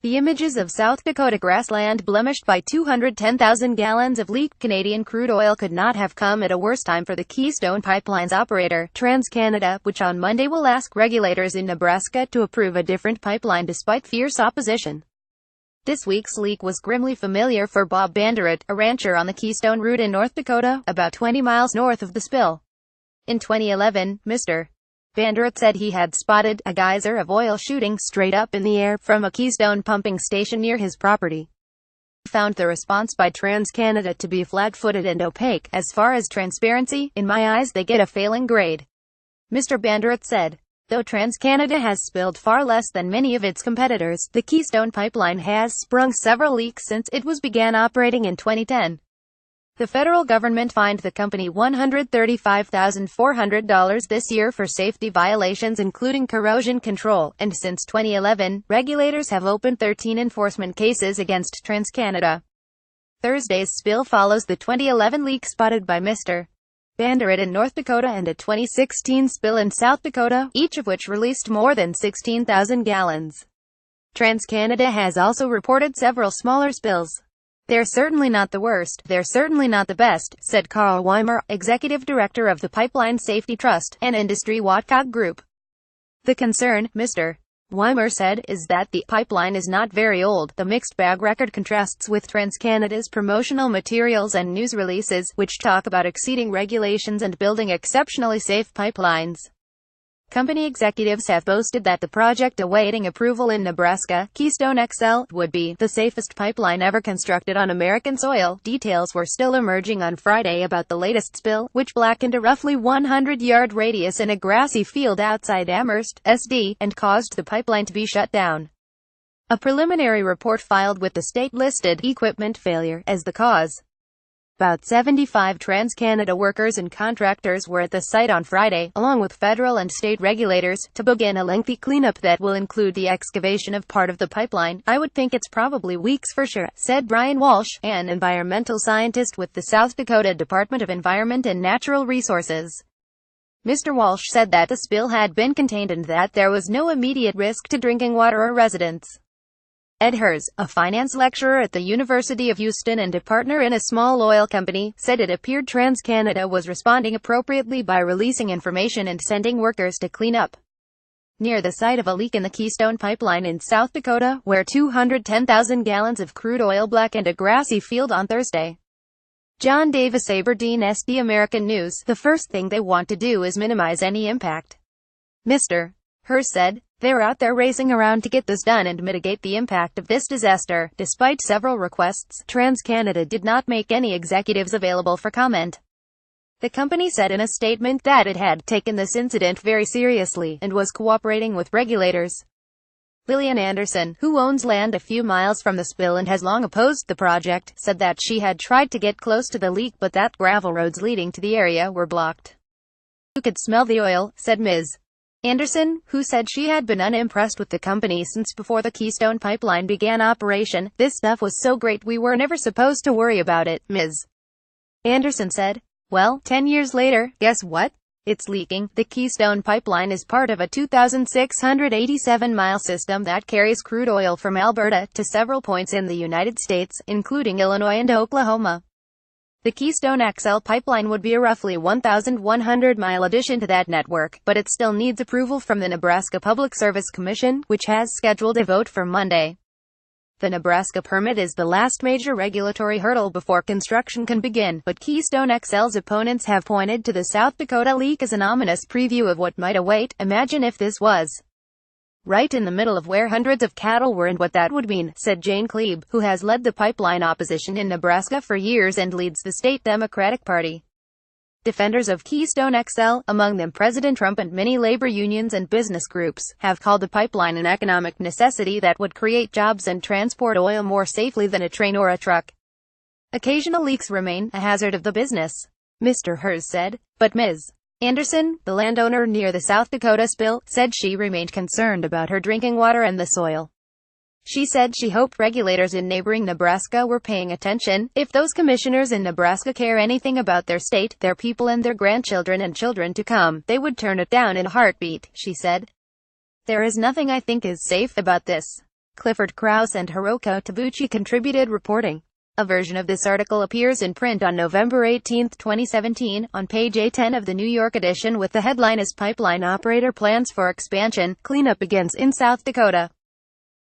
The images of South Dakota grassland blemished by 210,000 gallons of leaked Canadian crude oil could not have come at a worse time for the Keystone Pipeline's operator, TransCanada, which on Monday will ask regulators in Nebraska to approve a different pipeline despite fierce opposition. This week's leak was grimly familiar for Bob Banderet, a rancher on the Keystone route in North Dakota, about 20 miles north of the spill. In 2011, Mr. Banderet said he had spotted a geyser of oil shooting straight up in the air from a Keystone pumping station near his property. He found the response by TransCanada to be flat-footed and opaque. As far as transparency, in my eyes they get a failing grade, Mr. Banderet said. Though TransCanada has spilled far less than many of its competitors, the Keystone Pipeline has sprung several leaks since it began operating in 2010. The federal government fined the company $135,400 this year for safety violations including corrosion control, and since 2011, regulators have opened 13 enforcement cases against TransCanada. Thursday's spill follows the 2011 leak spotted by Mr. Banderet in North Dakota and a 2016 spill in South Dakota, each of which released more than 16,000 gallons. TransCanada has also reported several smaller spills. "They're certainly not the worst, they're certainly not the best," said Carl Weimer, executive director of the Pipeline Safety Trust, an industry watchdog group. "The concern," Mr. Weimer said, "is that the pipeline is not very old." The mixed bag record contrasts with TransCanada's promotional materials and news releases, which talk about exceeding regulations and building exceptionally safe pipelines. Company executives have boasted that the project awaiting approval in Nebraska, Keystone XL, would be the safest pipeline ever constructed on American soil. Details were still emerging on Friday about the latest spill, which blackened a roughly 100-yard radius in a grassy field outside Amherst, SD, and caused the pipeline to be shut down. A preliminary report filed with the state listed equipment failure as the cause. About 75 TransCanada workers and contractors were at the site on Friday, along with federal and state regulators, to begin a lengthy cleanup that will include the excavation of part of the pipeline. "I would think it's probably weeks for sure," said Brian Walsh, an environmental scientist with the South Dakota Department of Environment and Natural Resources. Mr. Walsh said that the spill had been contained and that there was no immediate risk to drinking water or residents. Ed Hers, a finance lecturer at the University of Houston and a partner in a small oil company, said it appeared TransCanada was responding appropriately by releasing information and sending workers to clean up near the site of a leak in the Keystone Pipeline in South Dakota, where 210,000 gallons of crude oil blackened a grassy field on Thursday. John Davis, Aberdeen SD American News, "The first thing they want to do is minimize any impact," Mr. Hers said. "They're out there racing around to get this done and mitigate the impact of this disaster." Despite several requests, TransCanada did not make any executives available for comment. The company said in a statement that it had taken this incident very seriously and was cooperating with regulators. Lillian Anderson, who owns land a few miles from the spill and has long opposed the project, said that she had tried to get close to the leak but that gravel roads leading to the area were blocked. "You could smell the oil," said Ms. Anderson, who said she had been unimpressed with the company since before the Keystone Pipeline began operation. "This stuff was so great we were never supposed to worry about it," Ms. Anderson said. "Well, 10 years later, guess what? It's leaking." The Keystone Pipeline is part of a 2,687-mile system that carries crude oil from Alberta to several points in the United States, including Illinois and Oklahoma. The Keystone XL pipeline would be a roughly 1,100-mile addition to that network, but it still needs approval from the Nebraska Public Service Commission, which has scheduled a vote for Monday. The Nebraska permit is the last major regulatory hurdle before construction can begin, but Keystone XL's opponents have pointed to the South Dakota leak as an ominous preview of what might await. "Imagine if this was right in the middle of where hundreds of cattle were and what that would mean," said Jane Klebe, who has led the pipeline opposition in Nebraska for years and leads the state Democratic Party. Defenders of Keystone XL, among them President Trump and many labor unions and business groups, have called the pipeline an economic necessity that would create jobs and transport oil more safely than a train or a truck. "Occasional leaks remain a hazard of the business," Mr. Hers said, but Ms. Anderson, the landowner near the South Dakota spill, said she remained concerned about her drinking water and the soil. She said she hoped regulators in neighboring Nebraska were paying attention. "If those commissioners in Nebraska care anything about their state, their people and their grandchildren and children to come, they would turn it down in a heartbeat," she said. "There is nothing I think is safe about this. Clifford Krause and Hiroko Tabuchi contributed reporting. A version of this article appears in print on November 18, 2017, on page A10 of the New York edition with the headline as Pipeline Operator Plans for Expansion, Cleanup Begins in South Dakota.